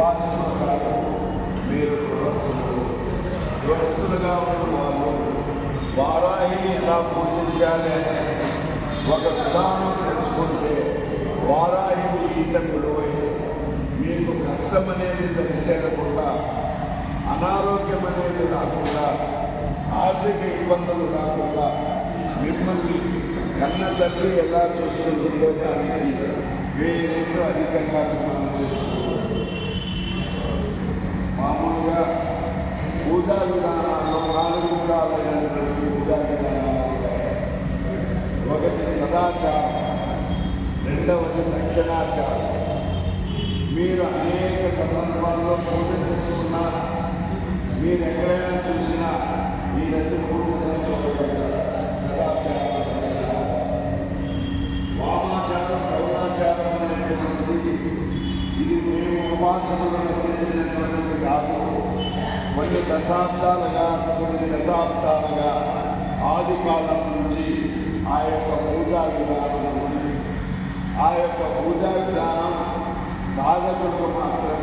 ఉపాసకులు కాదు, మీరు గృహస్థులుగా ఉన్న వాళ్ళు వారాహిని ఎలా పూజించాలి అనే ఒక విధానం తెలుసుకుంటే వారాహిని ఈతంలో మీకు కష్టం అనేది తెలిసేయకుండా, అనారోగ్యం అనేది రాకుండా, ఆర్థిక ఇబ్బందులు రాకుండా మిమ్మల్ని కన్న తల్లి ఎలా చూసుకుంటుందో దానికి 1000 రెట్లు అధికంగా మనం చేసుకుంటాం. మామూలుగా పూజా విధానాల్లో 4 విధాలైనటువంటి పూజా విధానాలు ఉంటాయి. ఒకటి సదాచారం, రెండవది దక్షిణాచారం. మీరు అనేక సందర్భాల్లో పూజ చేసుకున్నా, మీరు ఎక్కడైనా చూసినా ఈ 2 పూజలు చూడగలరు. సదాచారం, వామాచారం, గౌరాచారం అనేటువంటిది ఇది మేము ఉపాసనలు రచించినటువంటిది కాదు. కొన్ని దశాబ్దాలుగా, కొన్ని శతాబ్దాలుగా ఆది కాలం నుంచి ఆ యొక్క పూజా విధానం ఉంది. ఆ యొక్క పూజా విధానం సాధకులకు మాత్రమే